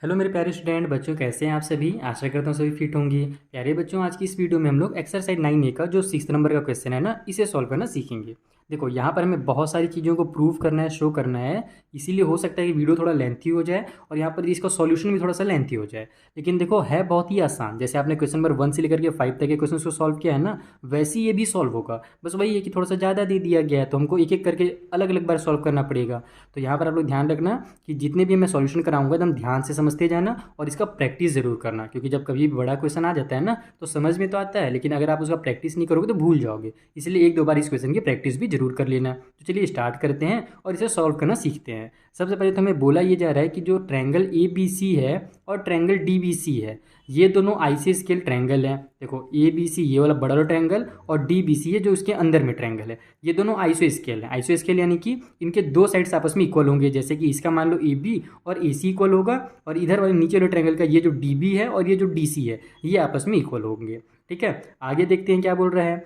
Hello मेरे प्यारे student बच्चों, कैसे हैं आप सभी। आशा करता हूँ सभी फिट होंगे। प्यारे बच्चों, आज की इस वीडियो में हम लोग एक्सरसाइज 9A का जो 6 नंबर का क्वेश्चन है ना, इसे सॉल्व करना सीखेंगे। देखो, यहाँ पर हमें बहुत सारी चीज़ों को प्रूव करना है, शो करना है। इसीलिए हो सकता है कि वीडियो थोड़ा लेंथी हो जाए और यहाँ पर इसका सॉल्यूशन भी थोड़ा सा लेंथी हो जाए। लेकिन देखो, है बहुत ही आसान। जैसे आपने क्वेश्चन नंबर 1 से लेकर के 5 तक के क्वेश्चन को सॉल्व किया है ना, वैसे ही ये भी सॉल्व होगा। बस वही है कि थोड़ा सा ज़्यादा दे दिया गया है, तो हमको एक एक करके अलग अलग बार सॉल्व करना पड़ेगा। तो यहाँ पर आप लोग ध्यान रखना कि जितने भी मैं सॉल्यूशन कराऊंगा एकदम ध्यान से समझते जाना और इसका प्रैक्टिस जरूर करना, क्योंकि जब कभी बड़ा क्वेश्चन आ जाता है ना, तो समझ में तो आता है, लेकिन अगर आप उसका प्रैक्टिस नहीं करोगे तो भूल जाओगे। इसलिए एक दो बार इस क्वेश्चन की प्रैक्टिस भी जरूर कर लेना। तो चलिए स्टार्ट करते हैं और इसे सॉल्व करना सीखते हैं। सबसे पहले तो हमें बोला ये जा रहा है कि जो ट्रायंगल ए बी सी है और ट्रायंगल डी बी सी है, ये दोनों आईसी स्केल ट्रायंगल हैं। देखो, ए बी सी ये वाला बड़ा वाला ट्रायंगल और डी बी सी है जो उसके अंदर में ट्रायंगल है, ये दोनों आइसो स्केल हैं। आइसो स्केल यानी कि इनके दो साइड्स आपस में इक्वल होंगे। जैसे कि इसका मान लो ए बी और ए सी इक्वल होगा, और इधर वाले नीचे वाले ट्रायंगल का ये जो डी बी है और ये जो डी सी है, ये आपस में इक्वल होंगे। ठीक है, आगे देखते हैं क्या बोल रहा है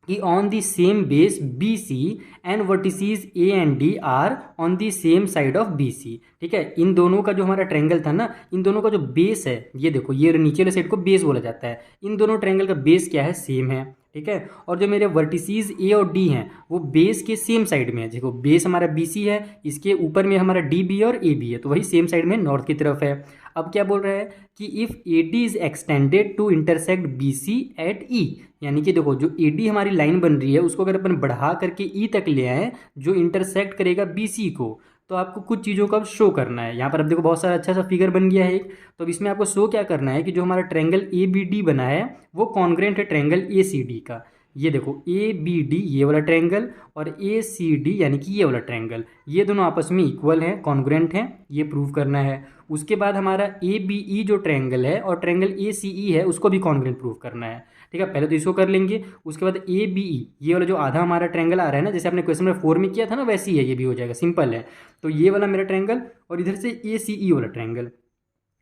कि on the same base B C and vertices A and D are on the same side of B C. ठीक है, इन दोनों का जो हमारा ट्रायंगल था ना, इन दोनों का जो बेस है, ये देखो, ये नीचे वाले साइड को बेस बोला जाता है। इन दोनों ट्रायंगल का बेस क्या है, सेम है। ठीक है, और जो मेरे वर्टिसीज ए और डी हैं वो बेस के सेम साइड में है। देखो, बेस हमारा बी सी है, इसके ऊपर में हमारा डी बी और ए बी है, तो वही सेम साइड में नॉर्थ की तरफ है। अब क्या बोल रहा है कि if A D is extended to intersect B C at E, यानी कि देखो, जो ए डी हमारी लाइन बन रही है उसको अगर अपन बढ़ा करके ई तक ले आए जो इंटरसेक्ट करेगा बी सी को, तो आपको कुछ चीज़ों का शो करना है। यहाँ पर अब देखो, बहुत सारा अच्छा सा फिगर बन गया है एक। तो अब इसमें आपको शो क्या करना है कि जो हमारा ट्रायंगल ए बी डी बना है वो कॉन्ग्रेंट है ट्रायंगल ए सी डी का। ये देखो, ए बी डी ये वाला ट्रायंगल और ए सी डी यानी कि ये वाला ट्रायंगल, ये दोनों आपस में इक्वल हैं, कॉन्ग्रेंट हैं, ये प्रूव करना है। उसके बाद हमारा ए बी ई जो ट्रायंगल है और ट्रायंगल ए सी ई है उसको भी कॉन्ग्रेंट प्रूव करना है। ठीक है, पहले तो इसको कर लेंगे। उसके बाद ए बी ई ये वाला जो आधा हमारा ट्रायंगल आ रहा है ना, जैसे आपने क्वेश्चन नंबर 4 में किया था ना, वैसे ही है, ये भी हो जाएगा, सिंपल है। तो ये वाला मेरा ट्रायंगल और इधर से ए सी ई वाला ट्रायंगल,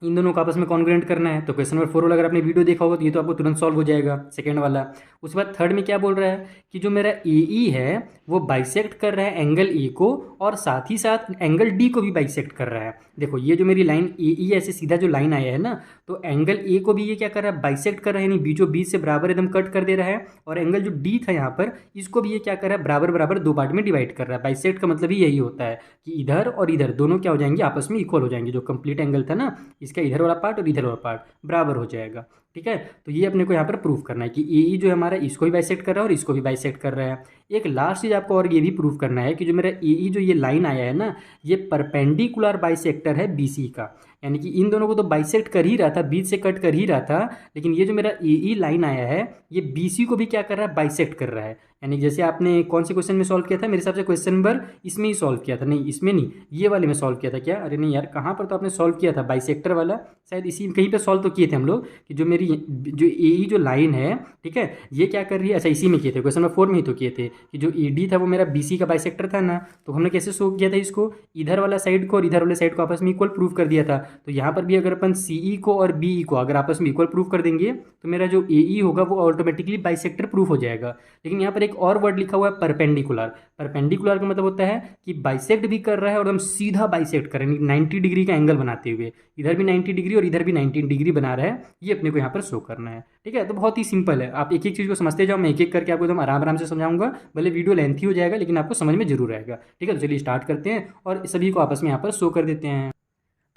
इन दोनों को आपस में कॉन्ग्रेंट करना है। तो क्वेश्चन नंबर 4 वाला अगर आपने वीडियो देखा होगा तो ये तो आपको तुरंत सॉल्व हो जाएगा, सेकंड वाला। उसके बाद थर्ड में क्या बोल रहा है कि जो मेरा ए ई है वो बाइसेक्ट कर रहा है एंगल ए को और साथ ही साथ एंगल डी को भी बाइसेक्ट कर रहा है। देखो, ये जो मेरी लाइन ए ई ऐसे सीधा जो लाइन आया है ना, तो एंगल ए को भी ये क्या कर रहा है, बाइसेक्ट कर रहा है, यानी बीचों बीच से बराबर एकदम कट कर दे रहा है। और एंगल जो डी था यहाँ पर, इसको भी ये क्या कर रहा है, बराबर बराबर दो पार्ट में डिवाइड कर रहा है। बाइसेक्ट का मतलब ही यही होता है कि इधर और इधर दोनों क्या हो जाएंगे, आपस में इक्वल हो जाएंगे। जो कंप्लीट एंगल था ना, इसका इधर वाला पार्ट और इधर वाला पार्ट बराबर हो जाएगा। ठीक है, तो ये अपने को यहाँ पर प्रूफ करना है कि ए ई जो है हमारा, इसको भी बाइसेक्ट कर रहा है और इसको भी बाइसेक्ट कर रहा है। एक लास्ट चीज आपको और ये भी प्रूफ करना है कि जो मेरा ए ई जो ये लाइन आया है ना, ये परपेंडिकुलर बाइसेक्टर है बी सी का। यानी कि इन दोनों को तो बाइसेक्ट कर ही रहा था, बीच से कट कर ही रहा था, लेकिन ये जो मेरा ए ई लाइन आया है ये बी सी को भी क्या कर रहा है, बाइसेक्ट कर रहा है। यानी जैसे आपने कौन से क्वेश्चन में सॉल्व किया था, मेरे हिसाब से क्वेश्चन नंबर इसमें ही सॉल्व किया था, नहीं इसमें नहीं, ये वाले में सॉल्व किया था क्या, अरे नहीं यार, कहाँ पर तो आपने सॉल्व किया था, बाइसेक्टर वाला शायद इसी कहीं पे सॉल्व तो किए थे हम लोग कि जो मेरी जो ए ई जो लाइन है, ठीक है, ये क्या कर रही है, अच्छा इसी में किए थे, क्वेश्चन नंबर 4 में ही तो किए थे कि जो ए डी था वो मेरा बी सी का बाइसेक्टर था ना। तो हमने कैसे शो किया था इसको, इधर वाला साइड को और इधर वाले साइड को आपस में इक्वल प्रूव कर दिया था। तो यहाँ पर भी अगर अपन सी ई को और बी ई को अगर आपस में इक्वल प्रूव कर देंगे तो मेरा जो ए ई होगा वो ऑटोमेटिकली बाइसेक्टर प्रूफ हो जाएगा। लेकिन यहाँ पर एक और वर्ड लिखा हुआ है, परपेंडिकुलर। परपेंडिकुलर का मतलब होता है कि बाइसेक्ट भी कर रहा है और एकदम सीधा बाइसेक्ट कर रहा है, 90 डिग्री का एंगल बनाते हुए, इधर भी 90 डिग्री और इधर भी 90 डिग्री बना रहा है। ये अपने को यहाँ पर शो करना है। ठीक है, तो बहुत ही सिंपल है, आप एक एक चीज़ को समझते जाओ, मैं एक एक करके आपको एकदम आराम आराम से समझाऊंगा। भले वीडियो लेंथी हो जाएगा लेकिन आपको समझ में जरूर आएगा। ठीक है, तो चलिए स्टार्ट करते हैं और सभी को आपस में यहाँ पर शो कर देते हैं।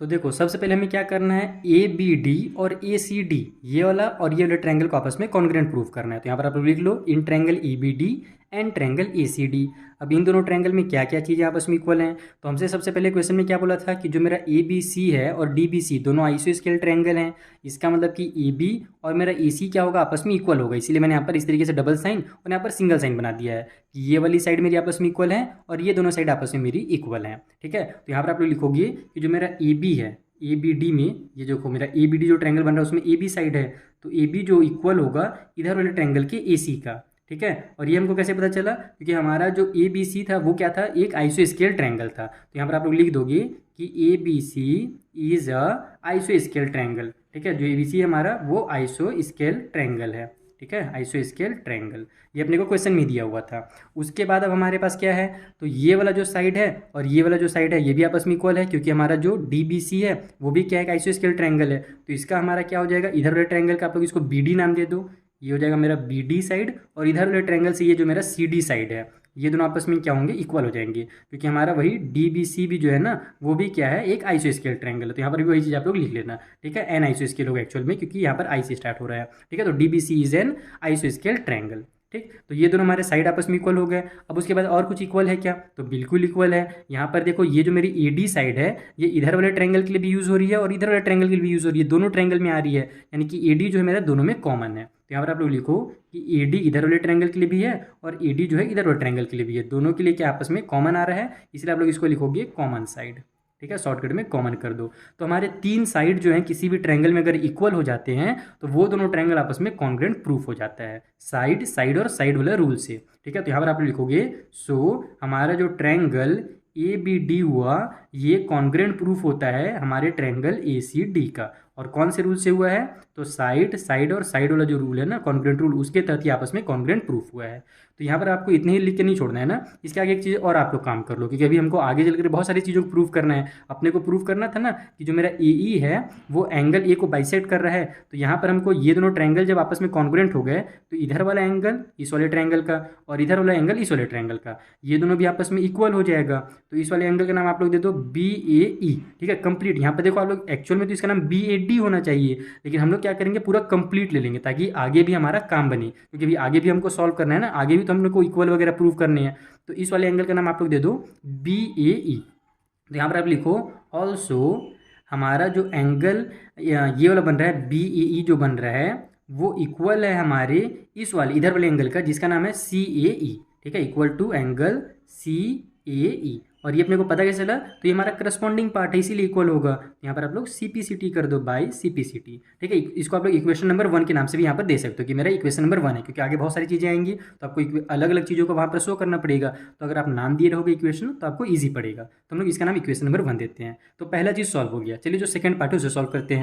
तो देखो, सबसे पहले हमें क्या करना है, ए बी डी और ए सी डी ये वाला और ये वाला ट्रायंगल को आपस में कॉन्ग्रेंट प्रूफ करना है। तो यहाँ पर आप लोग लिख लो, in triangle A B D and triangle A C D. अब इन दोनों ट्रायंगल में क्या क्या चीज़ें आपस में इक्वल हैं। तो हमसे सबसे पहले क्वेश्चन में क्या बोला था कि जो मेरा ए बी सी है और डी बी सी दोनों आइसो स्केल ट्रायंगल हैं। इसका मतलब कि ए बी और मेरा ए सी क्या होगा, आपस में इक्वल होगा। इसीलिए मैंने यहाँ पर इस तरीके से डबल साइन और यहाँ पर सिंगल साइन बना दिया है कि ये वाली साइड मेरी आपस में इक्वल है और ये दोनों साइड आपस में मेरी इक्वल है। ठीक है, तो यहाँ पर आप लोग लिखोगे कि जो मेरा ए बी है, ए बी डी में, ये देखो मेरा ए बी डी जो ट्रायंगल बन रहा है उसमें ए बी साइड है, तो ए बी जो इक्वल होगा इधर वाले ट्रायंगल के ए सी का। ठीक है, और ये हमको कैसे पता चला, क्योंकि हमारा जो ए बी सी था वो क्या था, एक आइसो स्केल ट्रायंगल था। तो यहाँ पर आप लोग लिख दोगे कि A B C is a आइसो स्केल ट्रायंगल। ठीक है, जो ए बी सी हमारा वो आइसो स्केल ट्रायंगल है। ठीक है, आइसोस्केल ट्रायंगल, ये अपने को क्वेश्चन में दिया हुआ था। उसके बाद अब हमारे पास क्या है, तो ये वाला जो साइड है और ये वाला जो साइड है ये भी आपस में इक्वल है, क्योंकि हमारा जो DBC है वो भी क्या है, आइसोस्केल ट्रायंगल है। तो इसका हमारा क्या हो जाएगा, इधर वाले ट्रायंगल का आप लोग इसको BD नाम दे दो, ये हो जाएगा मेरा BD साइड, और इधर वाले ट्रायंगल से ये जो मेरा CD साइड है, ये दोनों आपस में क्या होंगे, इक्वल हो जाएंगे, क्योंकि हमारा वही DBC भी जो है ना वो भी क्या है, एक आइसोस्केल ट्रायंगल है। तो यहाँ पर भी वही चीज़ आप लोग लिख लेना, ठीक है, एन आइसोस्केल होगा एक्चुअल में, क्योंकि यहाँ पर आई से स्टार्ट हो रहा है, ठीक है। तो DBC इज एन आइसोस्केल ट्रायंगल, ठीक। तो ये दोनों हमारे साइड आपस में इक्वल हो गए। अब उसके बाद और कुछ इक्वल है क्या, तो बिल्कुल इक्वल है। यहाँ पर देखो ये जो मेरी AD साइड है ये इधर वाले ट्रायंगल के लिए भी यूज़ हो रही है और इधर वाले ट्रायंगल के लिए भी यूज़ हो रही है, दोनों ट्रायंगल में आ रही है, यानी कि AD जो है मेरा दोनों में कॉमन है। तो यहाँ पर आप लोग लिखो कि AD इधर वाले ट्रायंगल के लिए भी है और AD जो है इधर वाले ट्रायंगल के लिए भी है, दोनों के लिए क्या आपस में कॉमन आ रहा है, इसलिए आप लोग इसको लिखोगे कॉमन साइड, ठीक है, शॉर्टकट में कॉमन कर दो। तो हमारे 3 साइड जो हैं किसी भी ट्रायंगल में अगर इक्वल हो जाते हैं तो वो दोनों ट्रायंगल आपस में कॉन्ग्रुएंट प्रूफ हो जाता है, साइड साइड और साइड वाले रूल से, ठीक है। तो यहाँ पर आप लिखोगे सो हमारा जो ट्रायंगल ABD हुआ ये कॉन्ग्रुएंट प्रूफ होता है हमारे ट्रायंगल ACD का, और कौन से रूल से हुआ है, तो साइड साइड और साइड वाला जो रूल है ना, कॉन्ग्रुएंट रूल, उसके तहत ही आपस में कॉन्ग्रुएंट प्रूफ हुआ है। तो यहाँ पर आपको इतने ही लिख के नहीं छोड़ना है ना, इसके आगे एक चीज़ और आप लोग काम कर लो, क्योंकि अभी हमको आगे चलकर बहुत सारी चीज़ों को प्रूफ करना है। अपने को प्रूफ करना था ना कि जो मेरा AE है वो एंगल A को बाइसेक्ट कर रहा है, तो यहाँ पर हमको ये दोनों ट्रायंगल जब आपस में कॉन्ग्रुएंट हो गए तो इधर वाला एंगल इस वाले ट्रायंगल का और इधर वाला एंगल इस वाले ट्रायंगल का, ये दोनों भी आपस में इक्वल हो जाएगा। तो इस वाले एंगल का नाम आप लोग दे दो BAE, ठीक है, कंप्लीट। यहाँ पर देखो आप लोग एक्चुअल में तो इसका नाम BAD होना चाहिए, लेकिन हम लोग क्या करेंगे पूरा कंप्लीट ले लेंगे ताकि आगे भी हमारा काम बने, क्योंकि अभी आगे भी हमको सॉल्व करना है ना, आगे भी तो हम लोग को इक्वल वगैरह प्रूव करने हैं। तो इस वाले एंगल का नाम आप लोग दे दो BAE। तो यहाँ पर आप लिखो ऑल्सो हमारा जो एंगल ये वाला बन रहा है BAE जो बन रहा है वो इक्वल है हमारे इस वाले इधर वाले एंगल का जिसका नाम है CAE, ठीक है, इक्वल टू एंगल CAE। और ये अपने को पता कैसे चला, तो ये हमारा करस्पॉन्डिंग पार्ट है इसीलिए इक्वल होगा। यहाँ पर आप लोग CPCT कर दो बाय CPCT, ठीक है। इसको आप लोग इक्वेशन नंबर 1 के नाम से भी यहाँ पर दे सकते हो कि मेरा इक्वेशन नंबर 1 है, क्योंकि आगे बहुत सारी चीज़ें आएंगी तो आपको अलग अलग चीज़ों को वहाँ पर शो करना पड़ेगा। तो अगर आप नाम दिए रहोगे इक्वेशन तो आपको ईजी पड़ेगा, तो हम लोग इसका नाम इक्वेशन नंबर 1 देते हैं। तो पहला चीज़ सॉल्व हो गया। चलिए जो सेकंड पार्ट है उसे सॉल्व करते हैं।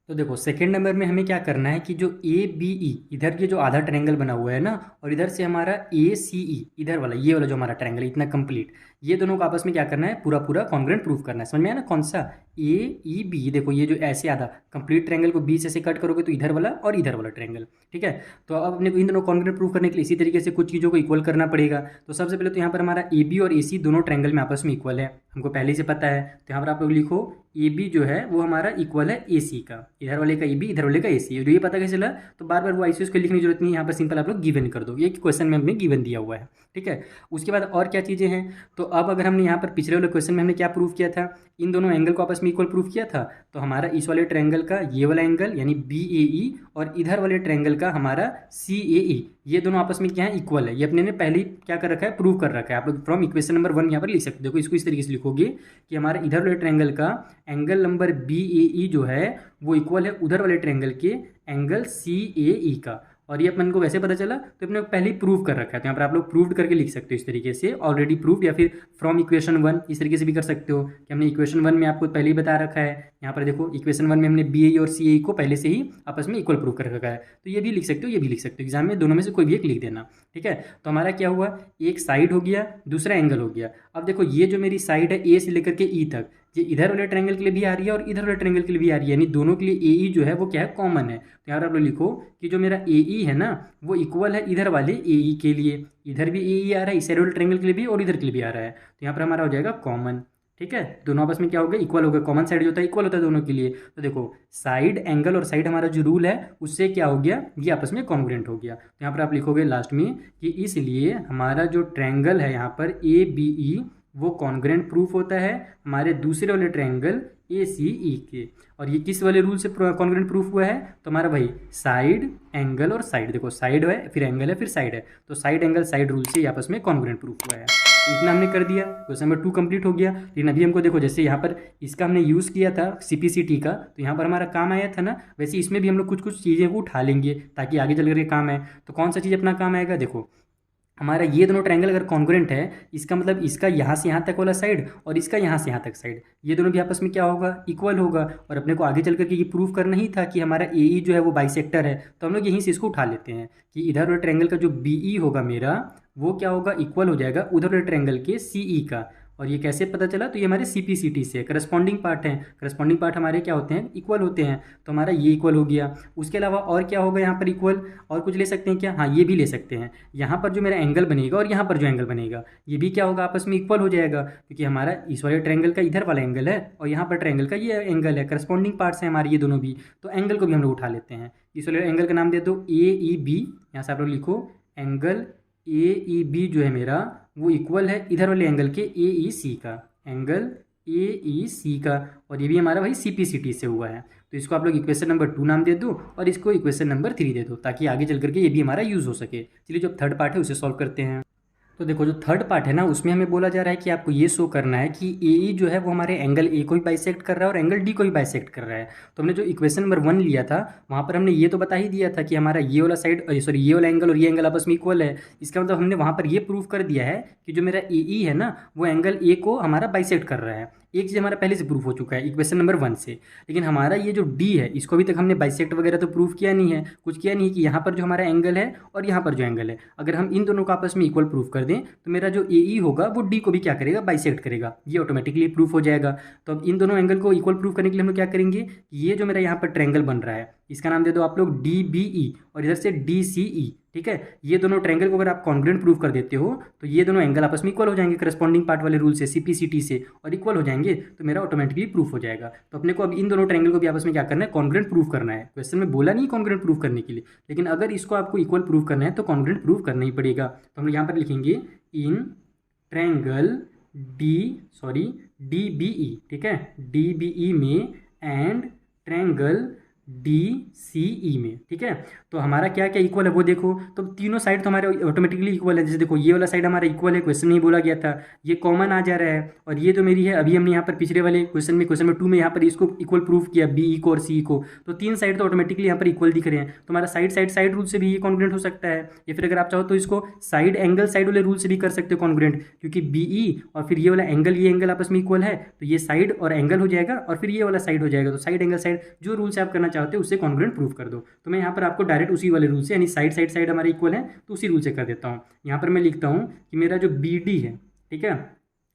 तो देखो सेकंड नंबर में हमें क्या करना है कि जो ABE इधर के जो आधा ट्रायंगल बना हुआ है ना, और इधर से हमारा ACE इधर वाला ये वाला जो हमारा ट्रायंगल इतना कंप्लीट, ये दोनों को आपस में क्या करना है, पूरा पूरा कॉन्ग्रुएंट प्रूफ करना है। समझ में आया ना, कौन सा AEB, देखो ये जो ऐसे आधा कंप्लीट ट्रायंगल को बीच से कट करोगे तो इधर वाला और इधर वाला ट्रायंगल, ठीक है। तो अब अपने को इन दोनों कॉन्ग्रुएंट प्रूफ करने के लिए इसी तरीके से कुछ चीज़ों को इक्वल करना पड़ेगा। तो सबसे पहले तो यहाँ पर हमारा AB और AC दोनों ट्रायंगल में आपस में इक्वल है, हमको पहले से पता है। तो यहाँ पर आप लोग लिखो AB जो है वो हमारा इक्वल है AC का, इधर वाले का AB इधर वाले का AC, जो ये पता कैसे चला, तो बार बार वो आइसोस को लिखने की जरूरत नहीं है, यहाँ पर सिंपल आप लोग गिवन कर दो, ये क्वेश्चन में हमने गिवन दिया हुआ है, ठीक है। उसके बाद और क्या चीज़ें हैं, तो अब अगर हमने यहाँ पर पिछले वाले क्वेश्चन में हमने क्या प्रूफ किया था, इन दोनों एंगल को आपस में इक्वल प्रूफ किया था। तो हमारा इस वाले ट्रायंगल का ये वाला एंगल यानी BAE और इधर वाले ट्रायंगल का हमारा CAE, ये दोनों आपस में क्या है, इक्वल है। ये अपने ने पहले ही क्या कर रखा है, प्रूव कर रखा है। आप लोग फ्रॉम इक्वेशन नंबर 1 यहाँ पर लिख सकते हो। देखो इसको इस तरीके से लिखोगे कि हमारा इधर वाले ट्रायंगल का एंगल नंबर BAE जो है वो इक्वल है उधर वाले ट्रायंगल के एंगल CAE का, और ये अपन को वैसे पता चला तो अपने पहले ही प्रूव कर रखा है। तो यहाँ पर आप लोग प्रूव्ड करके लिख सकते हो इस तरीके से, ऑलरेडी प्रूव्ड, या फिर फ्रॉम इक्वेशन 1 इस तरीके से भी कर सकते हो कि हमने इक्वेशन 1 में आपको पहले ही बता रखा है। यहाँ पर देखो इक्वेशन 1 में हमने BAE और CAE को पहले से ही आपस में इक्वल प्रूव कर रखा है। तो ये भी लिख सकते हो, ये भी लिख सकते हो, एग्जाम में दोनों में से कोई भी एक लिख देना, ठीक है। तो हमारा क्या हुआ, एक साइड हो गया, दूसरा एंगल हो गया। अब देखो ये जो मेरी साइड है A से लेकर के E तक, ये इधर वाले ट्रायंगल के लिए भी आ रही है और इधर वाले ट्रायंगल के लिए भी आ रही है, यानी दोनों के लिए AE जो है वो क्या है, कॉमन है। तो यहाँ पर आप लोग लिखो कि जो मेरा AE है ना वो इक्वल है इधर वाले AE के लिए, इधर भी AE आ रहा है, इस साइड वाले ट्रायंगल के लिए भी और इधर के लिए भी आ रहा है। तो यहाँ पर हमारा हो जाएगा कॉमन, ठीक है। दोनों आपस में क्या हो गया, इक्वल हो गया। कॉमन साइड जो होता है इक्वल होता है दोनों के लिए। तो देखो साइड एंगल और साइड हमारा जो रूल है उससे क्या हो गया, ये आपस में कॉन्ग्रुएंट हो गया। तो यहाँ पर आप लिखोगे लास्ट में कि इसलिए हमारा जो ट्रायंगल है यहाँ पर ABE वो कॉन्ग्रुएंट प्रूफ होता है हमारे दूसरे वाले ट्रायंगल ACE के। और ये किस वाले रूल से कॉन्ग्रुएंट प्रूफ हुआ है, तो हमारा भाई साइड एंगल और साइड, देखो साइड है फिर एंगल है फिर साइड है, तो साइड एंगल साइड रूल से आपस में कॉन्ग्रुएंट प्रूफ हुआ है। तो इतना हमने कर दिया, क्वेश्चन नंबर 2 कंप्लीट हो गया। लेकिन अभी हमको देखो जैसे यहाँ पर इसका हमने यूज़ किया था CPCT का, तो यहाँ पर हमारा काम आया था ना, वैसे इसमें भी हम लोग कुछ कुछ चीज़ें को उठा लेंगे ताकि आगे चल करके काम आए। तो कौन सा चीज़ अपना काम आएगा, देखो हमारा ये दोनों ट्रायंगल अगर कॉन्ग्रुएंट है, इसका मतलब इसका यहाँ से यहाँ तक वाला साइड और इसका यहाँ से यहाँ तक साइड, ये दोनों भी आपस में क्या होगा, इक्वल होगा। और अपने को आगे चल करके ये प्रूव करना ही था कि हमारा ए ई जो है वो बाइसेक्टर है, तो हम लोग यहीं से इसको उठा लेते हैं कि इधर वाले ट्रायंगल का जो बी ई होगा मेरा, वो क्या होगा, इक्वल हो जाएगा उधर वाले ट्रायंगल के सी ई का। और ये कैसे पता चला, तो ये हमारे सी पी सी टी से करस्पॉन्डिंग पार्ट हैं, करस्पॉन्डिंग पार्ट हमारे क्या होते हैं, इक्वल होते हैं, तो हमारा ये इक्वल हो गया। उसके अलावा और क्या होगा यहाँ पर इक्वल, और कुछ ले सकते हैं क्या, हाँ ये भी ले सकते हैं। यहाँ पर जो मेरा एंगल बनेगा और यहाँ पर जो एंगल बनेगा, ये भी क्या होगा, आपस में इक्वल हो जाएगा, क्योंकि हमारा इस वाले ट्रायंगल का इधर वाला एंगल है और यहाँ पर ट्रायंगल का ये एंगल है, करस्पॉन्डिंग पार्ट्स हैं हमारे ये दोनों भी, तो एंगल को भी हम लोग उठा लेते हैं। इस वाले एंगल का नाम दे दो ए ई बी, यहाँ से आप लोग लिखो एंगल ए ई बी जो है मेरा, वो इक्वल है इधर वाले एंगल के ए ई सी का, एंगल ए ई सी का। और ये भी हमारा भाई सी पी सी टी से हुआ है, तो इसको आप लोग इक्वेशन नंबर 2 नाम दे दो और इसको इक्वेशन नंबर 3 दे दो, ताकि आगे चल करके ये भी हमारा यूज़ हो सके। चलिए जो थर्ड पार्ट है उसे सॉल्व करते हैं। तो देखो जो थर्ड पार्ट है ना, उसमें हमें बोला जा रहा है कि आपको ये शो करना है कि ए ई जो है वो हमारे एंगल ए को भी बाइसेक्ट कर रहा है और एंगल डी को भी बाइसेक्ट कर रहा है। तो हमने जो इक्वेशन नंबर 1 लिया था, वहाँ पर हमने ये तो बता ही दिया था कि हमारा ये वाला साइड, सॉरी ये वाला एंगल और ये एंगल आपस में इक्वल है। इसका मतलब हमने वहाँ पर ये प्रूव कर दिया है कि जो मेरा ए ई है ना, वो एंगल ए को हमारा बाइसेक्ट कर रहा है। एक चीज़ हमारा पहले से प्रूफ हो चुका है इक्वेशन नंबर 1 से, लेकिन हमारा ये जो डी है, इसको अभी तक हमने बाइसेक्ट वगैरह तो प्रूफ किया नहीं है, कुछ किया नहीं है कि यहाँ पर जो हमारा एंगल है और यहाँ पर जो एंगल है, अगर हम इन दोनों को आपस में इक्वल प्रूफ कर दें तो मेरा जो ए ई होगा वो डी को भी क्या करेगा, बाइसेक्ट करेगा, ये ऑटोमेटिकली प्रूफ हो जाएगा। तो अब इन दोनों एंगल को इक्वल प्रूफ करने के लिए हम लोग क्या करेंगे, ये जो मेरा यहाँ पर ट्रायंगल बन रहा है, इसका नाम दे दो आप लोग डी बी ई और इधर से डी सी ई, ठीक है। ये दोनों ट्रायंगल को अगर आप कॉन्ग्रुएंट प्रूव कर देते हो तो ये दोनों एंगल आपस में इक्वल हो जाएंगे करस्पॉन्डिंग पार्ट वाले रूल से, सीपीसीटी से, और इक्वल हो जाएंगे तो मेरा ऑटोमेटिकली प्रूफ हो जाएगा। तो अपने को अब इन दोनों ट्रायंगल को भी आपस में क्या करना है, कॉन्ग्रुएंट प्रूफ करना है। क्वेश्चन में बोला नहीं कॉन्ग्रुएंट प्रूफ करने के लिए, लेकिन अगर इसको आपको इक्वल प्रूफ करना है तो कॉन्ग्रुएंट प्रूफ करना ही पड़ेगा। तो हम लोग यहाँ पर लिखेंगे in triangle D B E, ठीक है, डी बी ई में and triangle D C E में, ठीक है। तो हमारा क्या क्या इक्वल है वो देखो, तो तीनों साइड तो हमारे ऑटोमेटिकली इक्वल है। जैसे देखो ये वाला साइड हमारा इक्वल है, क्वेश्चन में ही बोला गया था, ये कॉमन आ जा रहा है, और ये तो मेरी है, अभी हमने यहाँ पर पिछले वाले क्वेश्चन में, क्वेश्चन में 2 में यहाँ पर इसको इक्वल प्रूफ किया, बी ई को और सी ई को, तो तीन साइड तो ऑटोमेटिकली यहाँ पर इक्वल दिख रहे हैं। तो हमारा साइड रूल से भी ये कॉन्ग्रुएंट हो सकता है, या फिर अगर आप चाहो तो इसको साइड एंगल साइड वाले रूल से भी कर सकते हो कॉन्ग्रुएंट, क्योंकि बी ई और फिर ये वाला एंगल, ये एंगल आपस में इक्वल है, तो ये साइड और एंगल हो जाएगा और फिर ये वाला साइड हो जाएगा। तो साइड एंगल साइड जो रूल से आप करना चाहते हो उससे कॉन्ग्रुएंट प्रूफ कर दो। तो मैं यहाँ पर आपको डायरेक्ट उसी वाले रूल से, यानी साइड हमारे इक्वल है तो उसी रूल से कर देता हूँ। यहाँ पर मैं लिखता हूँ कि मेरा जो बी डी है, ठीक है,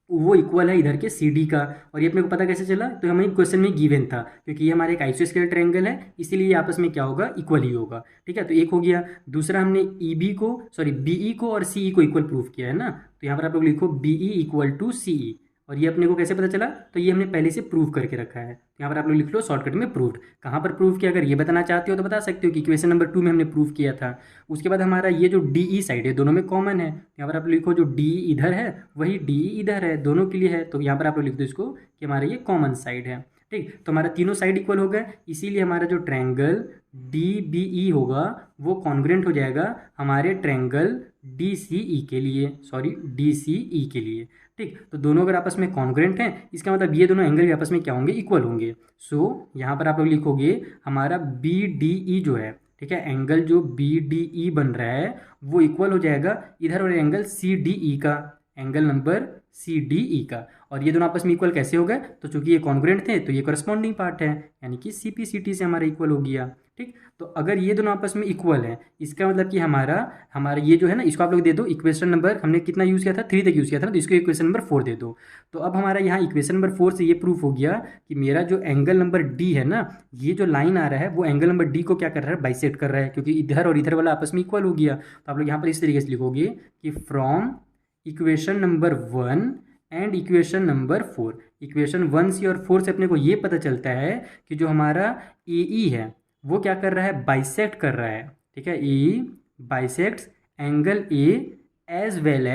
वो इक्वल है इधर के सी डी का। और ये अपने को पता कैसे चला, तो हमें क्वेश्चन में गिवन था, क्योंकि ये हमारे एक आइसोस्केलेर ट्रायंगल है, इसीलिए आपस में क्या होगा, इक्वल ही होगा, ठीक है। तो एक हो गया। दूसरा हमने ई बी को, सॉरी बी ई को और सी ई को इक्वल प्रूफ किया है ना, तो यहाँ पर आप लोग लिखो बी ई इक्वल टू सी ई। और ये अपने को कैसे पता चला, तो ये हमने पहले से प्रूव करके रखा है। यहाँ पर आप लोग लिख लो शॉर्टकट में प्रूव्ड। कहाँ पर प्रूव किया, अगर ये बताना चाहते हो तो बता सकते हो कि इक्वेशन नंबर 2 में हमने प्रूव किया था। उसके बाद हमारा ये जो डी ई साइड है दोनों में कॉमन है, यहाँ पर आप लिखो जो डी ई इधर है वही डी ई इधर है, दोनों के लिए है, तो यहाँ पर आप लोग लिख दो इसको कि हमारा ये कॉमन साइड है, ठीक। तो हमारा तीनों साइड इक्वल हो गए, इसीलिए हमारा जो ट्रायंगल डी बी ई होगा वो कॉन्ग्रुएंट हो जाएगा हमारे ट्रायंगल डी सी ई के लिए, सॉरी डी सी ई के लिए, ठीक। तो दोनों अगर आपस में कॉन्ग्रुएंट हैं, इसका मतलब ये दोनों एंगल भी आपस में क्या होंगे, इक्वल होंगे। सो यहाँ पर आप लोग लिखोगे हमारा बी डी ई जो है, ठीक है, एंगल जो बी डी ई बन रहा है वो इक्वल हो जाएगा इधर वाले एंगल सी डी ई का, angle number C D E का। और ये दोनों आपस में इक्वल कैसे हो गए, तो चूंकि ये कॉन्ग्रुएंट थे तो ये करस्पॉन्डिंग पार्ट है, यानी कि सी पी सी टी से हमारा इक्वल हो गया, ठीक। तो अगर ये दोनों आपस में इक्वल है, इसका मतलब कि हमारा ये जो है ना, इसको आप लोग दे दो इक्वेशन नंबर, हमने कितना यूज़ किया था, 3 तक यूज़ किया था ना, तो इसको इक्वेशन नंबर 4 दे दो। तो अब हमारा यहाँ इक्वेशन नंबर 4 से ये प्रूफ हो गया कि मेरा जो एंगल नंबर डी है ना, ये जो लाइन आ रहा है वो एंगल नंबर डी को क्या कर रहा है, बाइसेक्ट कर रहा है, क्योंकि इधर और इधर वाला आपस में इक्वल हो गया। तो आप लोग यहाँ पर इस तरीके से लिखोगे कि from equation number 1 and equation number 4, equation 1 से और 4 से अपने को ये पता चलता है कि जो हमारा ए ई है वो क्या कर रहा है, बाइसेक्ट कर रहा है, ठीक है। A bisects angle A as well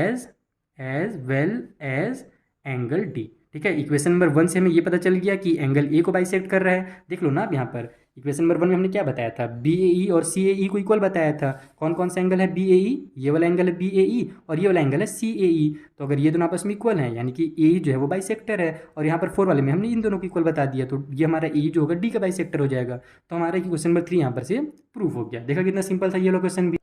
as angle D, ठीक है। इक्वेशन नंबर 1 से हमें ये पता चल गया कि एंगल ए को बाइसेक्ट कर रहा है। देख लो ना अब यहाँ पर इक्वेशन नंबर 1 में हमने क्या बताया था, बी ए ई और सी ए ई को इक्वल बताया था। कौन कौन सा एंगल है, बी ए ई, ये वाला एंगल है बी ए ई, और ये वाला एंगल है सी ए ई। तो अगर ये दोनों आपस में इक्वल हैं, यानी कि ए ई जो है वो बाइसेक्टर है, और यहाँ पर 4 वाले में हमने इन दोनों को इक्वल बता दिया, तो ये हमारा ए ई जो होगा डी का बाइसेक्टर हो जाएगा। तो हमारा क्वेश्चन नंबर 3 यहाँ पर से प्रूफ हो गया। देखा कितना सिंपल था ये वाला क्वेश्चन भी।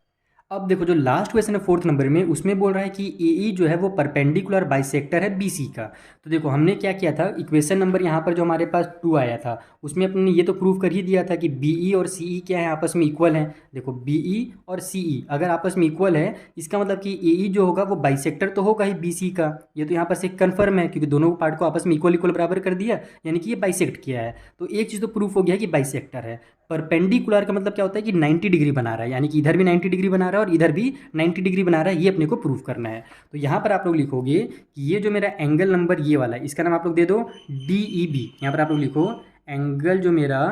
अब देखो जो लास्ट क्वेश्चन है 4th नंबर में, उसमें बोल रहा है कि ए जो है वो परपेंडिकुलर बाइसेक्टर है बीसी का। तो देखो हमने क्या किया था, इक्वेशन नंबर यहाँ पर जो हमारे पास 2 आया था उसमें अपने ये तो प्रूव कर ही दिया था कि बीई और सीई क्या है, आपस में इक्वल है। देखो बीई और सीई अगर आपस में इक्वल है, इसका मतलब कि एई जो होगा वो बाइसेक्टर तो होगा ही बीसी का। ये तो यहाँ पर से कन्फर्म है क्योंकि दोनों पार्ट को आपस में इक्वल इक्वल बराबर कर दिया, यानी कि ये बाइसेक्ट किया है। तो एक चीज़ तो प्रूफ हो गया कि बाइसेक्टर है। परपेंडिकुलर का मतलब क्या होता है कि 90 डिग्री बना रहा है, यानी कि इधर भी 90 डिग्री बना रहा है और इधर भी 90 डिग्री बना रहा है, ये अपने को प्रूफ करना है। तो यहाँ पर आप लोग लिखोगे कि ये जो मेरा एंगल नंबर ये वाला है, इसका नाम आप लोग दे दो डी ई बी। यहाँ पर आप लोग लिखो एंगल जो मेरा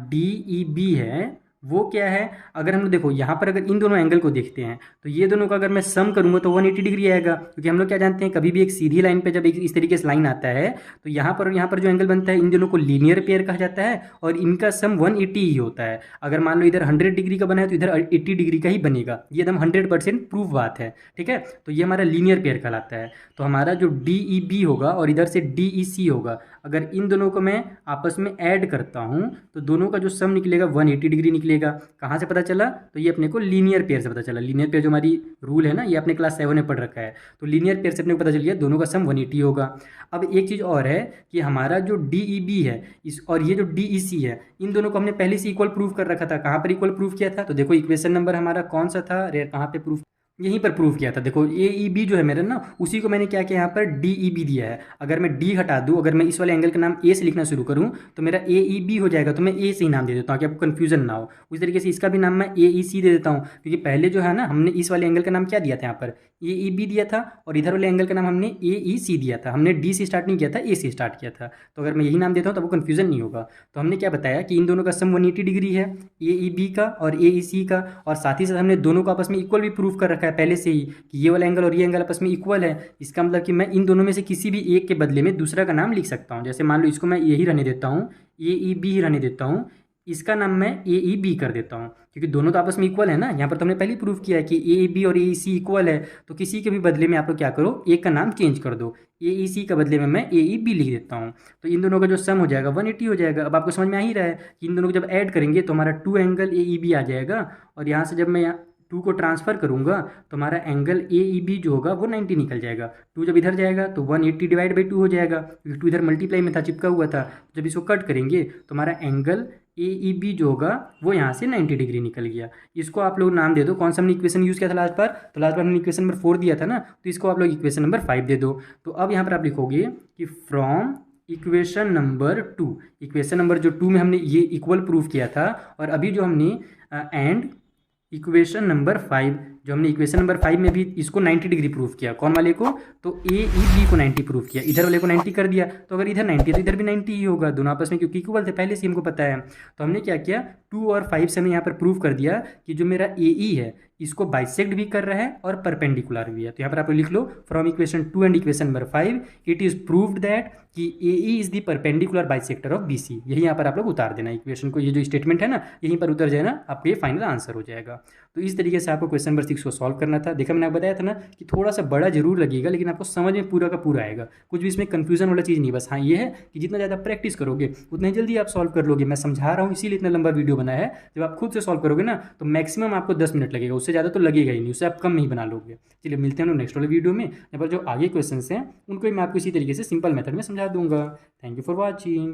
डी ई बी है वो क्या है। अगर हम लोग देखो यहाँ पर अगर इन दोनों एंगल को देखते हैं तो ये दोनों का अगर मैं सम करूँगा तो 180 डिग्री आएगा, क्योंकि हम लोग क्या जानते हैं कभी भी एक सीधी लाइन पे जब एक इस तरीके से लाइन आता है तो यहाँ पर और यहाँ पर जो एंगल बनता है इन दोनों को लीनियर पेयर कहा जाता है और इनका सम 180 ही होता है। अगर मान लो इधर 100 डिग्री का बना है तो इधर 80 डिग्री का ही बनेगा, ये एकदम 100% प्रूफ बात है। ठीक है, तो ये हमारा लीनियर पेयर कहलाता है। तो हमारा जो डी ई बी होगा और इधर से डी ई सी होगा, अगर इन दोनों को मैं आपस में ऐड करता हूँ तो दोनों का जो सम निकलेगा 180 डिग्री निकलेगा। कहाँ से पता चला, तो ये अपने को लीनियर पेयर से पता चला। लीनियर पेयर जो हमारी रूल है ना, ये अपने क्लास 7 में पढ़ रखा है, तो लीनियर पेयर से अपने को पता चल गया दोनों का सम 180 होगा। अब एक चीज़ और है कि हमारा जो डी ई बी है इस और ये जो डी ई सी है, इन दोनों को हमने पहले से इक्वल प्रूफ कर रखा था। कहाँ पर इक्वल प्रूफ किया था, तो देखो इक्वेशन नंबर हमारा कौन सा था, कहाँ पे प्रूफ, यहीं पर प्रूफ किया था। देखो ए ई बी जो है मेरा ना, उसी को मैंने क्या किया यहाँ पर डी ई बी दिया है। अगर मैं डी हटा दूँ, अगर मैं इस वाले एंगल का नाम ए से लिखना शुरू करूँ तो मेरा ए ई बी हो जाएगा, तो मैं ए से ही नाम दे देता हूँ ताकि आपको कन्फ्यूजन ना हो। उस तरीके से इसका भी नाम मैं ए ई सी दे देता हूँ, क्योंकि पहले जो है ना हमने इस वाले एंगल का नाम क्या दिया था, यहाँ पर ए ई बी दिया था और इधर वाले एंगल का नाम हमने ए ई सी दिया था। हमने डी से स्टार्ट नहीं किया था, ए से स्टार्ट किया था। तो अगर मैं यही नाम देता हूँ तो वो कन्फ्यूजन नहीं होगा। तो हमने क्या बताया कि इन दोनों का सम 180 डिग्री है, ए ई बी का और ए ई सी का, और साथ ही साथ हमने दोनों को आपस में इक्वल भी प्रूफ कर रखा है पहले से ही कि ये वाला एंगल और ये एंगल आपस में इक्वल है। इसका मतलब कि मैं इन दोनों में से किसी भी एक के बदले में दूसरा का नाम लिख सकता हूँ। जैसे मान लो इसको मैं यही रहने देता हूँ, ए ई बी ही रहने देता हूँ, इसका नाम मैं ए ई बी कर देता हूँ, क्योंकि दोनों तो आपस में इक्वल है ना। यहाँ पर तो हमने पहले ही प्रूफ किया है कि ए ई बी और ए ई सी इक्वल है, तो किसी के भी बदले में आप लोग क्या करो, एक का नाम चेंज कर दो, ए ई सी का बदले में मैं ए ई बी लिख देता हूँ। तो इन दोनों का जो सम हो जाएगा 180 हो जाएगा। अब आपको समझ में आ ही रहा है कि इन दोनों को जब ऐड करेंगे तो हमारा 2 एंगल ए ई बी आ जाएगा, और यहाँ से जब मैं 2 को ट्रांसफ़र करूँगा तो हमारा एंगल ए ई बी जो होगा वो 90 निकल जाएगा। 2 जब इधर जाएगा तो 180 डिवाइड बाई 2 हो जाएगा, क्योंकि 2 इधर मल्टीप्लाई में था, चिपका हुआ था। जब इसको कट करेंगे तो हमारा एंगल ए ई बी जो होगा वो यहाँ से 90 डिग्री निकल गया। इसको आप लोग नाम दे दो, कौन सा हमने इक्वेशन यूज़ किया था लास्ट बार, तो लास्ट बार हमने इक्वेशन नंबर 4 दिया था ना, तो इसको आप लोग इक्वेशन नंबर 5 दे दो। तो अब यहाँ पर आप लिखोगे कि from equation number 2, equation number जो 2 में हमने ये इक्वल प्रूफ किया था, और अभी जो हमने एंड इक्वेशन नंबर 5, जो हमने इक्वेशन नंबर 5 में भी इसको 90 डिग्री प्रूफ किया, कौन वाले को, तो ए ई बी को 90 प्रूफ किया, इधर वाले को 90 कर दिया। तो अगर इधर 90 है तो इधर भी 90 ही होगा, दोनों आपस में क्योंकि इक्वल थे पहले से हमको पता है। तो हमने क्या किया, 2 और 5 से हमने यहाँ पर प्रूफ कर दिया कि जो मेरा ए ई है इसको बाइसेक्ट भी कर रहा है और परपेंडिकुलर भी है। तो यहाँ पर आप लिख लो from equation 2 and equation number 5 it is proved that कि A E is the perpendicular bisector of B C. यही यहाँ पर आप लोग उतार देना इक्वेशन को, ये जो स्टेटमेंट है ना यहीं पर उतर जाए ना, आपको ये फाइनल आंसर हो जाएगा। तो इस तरीके से आपको क्वेश्चन नंबर 6 को सॉल्व करना था। देखा मैंने आपको बताया था ना कि थोड़ा सा बड़ा जरूर लगेगा, लेकिन आपको समझ में पूरा का पूरा आएगा, कुछ भी इसमें कन्फ्यूजन वाला चीज़ नहीं। बस हाँ ये है कि जितना ज़्यादा प्रैक्टिस करोगे उतना जल्दी आप सॉल्व कर लोगे। मैं समझा रहा हूँ इसीलिए इतना लंबा वीडियो बनाया है। जब आप खुद से सॉल्व करोगे ना तो मैक्सिमम आपको 10 मिनट लगेगा, उससे ज़्यादा तो लगेगा ही नहीं, उससे आप कम नहीं बना लोगे। चलिए मिलते हैं हम नेक्स्ट वाले वीडियो में, यहाँ पर जो आगे क्वेश्चन हैं उनको मैं आपको इसी तरीके से सिंपल मेथड में समझा दूंगा। Thank you for watching.